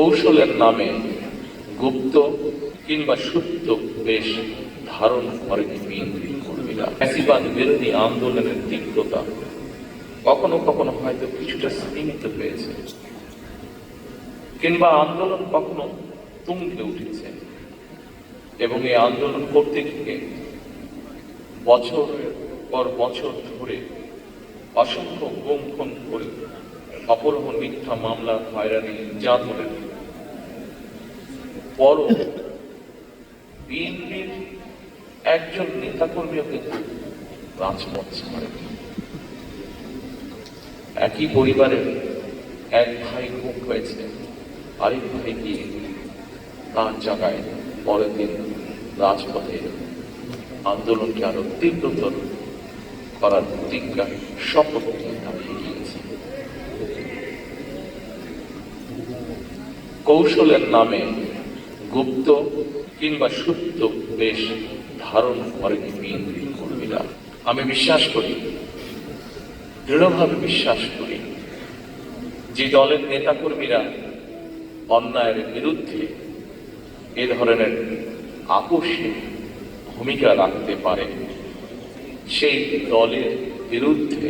কৌশলের নামে গুপ্ত কিংবা সুপ্ত বেশ ধারণ করেন বিএনপি কর্মীরা। ফ্যাসিবাদ বিরোধী আন্দোলনের তীব্রতা কখনো কখনো হয়তো কিছুটা সীমিত হয়েছে, কিংবা আন্দোলন কখনো তুঙ্গে উঠেছে, এবং এই আন্দোলন করতে গিয়ে বছরের পর বছর ধরে অসংখ্য গুম খুন করে অপহরণ, মিথ্যা মামলা, হয়রানি, নির্যাতনের পর বিএনপির একজন নেতাকর্মীও কিন্তু রাজপথ ছাড়ে। একই পরিবারের এক ভাই গুম হয়েছে, আরেক ভাই গিয়ে তার জায়গায় পরের দিন রাজপথে আন্দোলনকে আরো তীব্রতর করার প্রতিজ্ঞা শপথ নিয়ে দাঁড়িয়ে গিয়েছে। কৌশলের নামে গুপ্ত কিংবা সুপ্ত বেশ ধারণ করেন বিএনপি কর্মীরা। আমি বিশ্বাস করি, দৃঢ়ভাবে বিশ্বাস করি, যে দলের নেতাকর্মীরা অন্যায়ের বিরুদ্ধে এ ধরনের আপোষে ভূমিকা রাখতে পারে, সেই দলের বিরুদ্ধে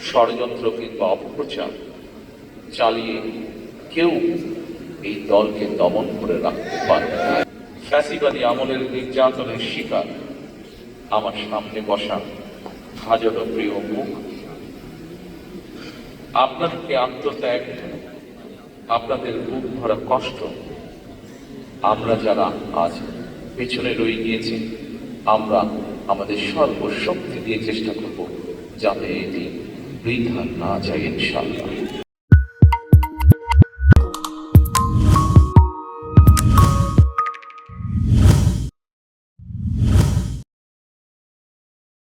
ষড়যন্ত্র কিংবা অপপ্রচার চালিয়ে কেউ এই দলকে দমন করে রাখতে পারে। ফ্যাসিবাদী আমলের নির্যাতনের শিকার আমার সামনে বসা হাজারো প্রিয় মুখ, আপনাদেরকে আত্মত্যাগ, আপনাদের বুক ভরা কষ্ট, আমরা যারা আজ পেছনে রয়ে গিয়েছি, আমরা আমাদের সর্বশক্তি দিয়ে চেষ্টা করব যাতে এটি বৃথা না যায় ইনশাআল্লাহ।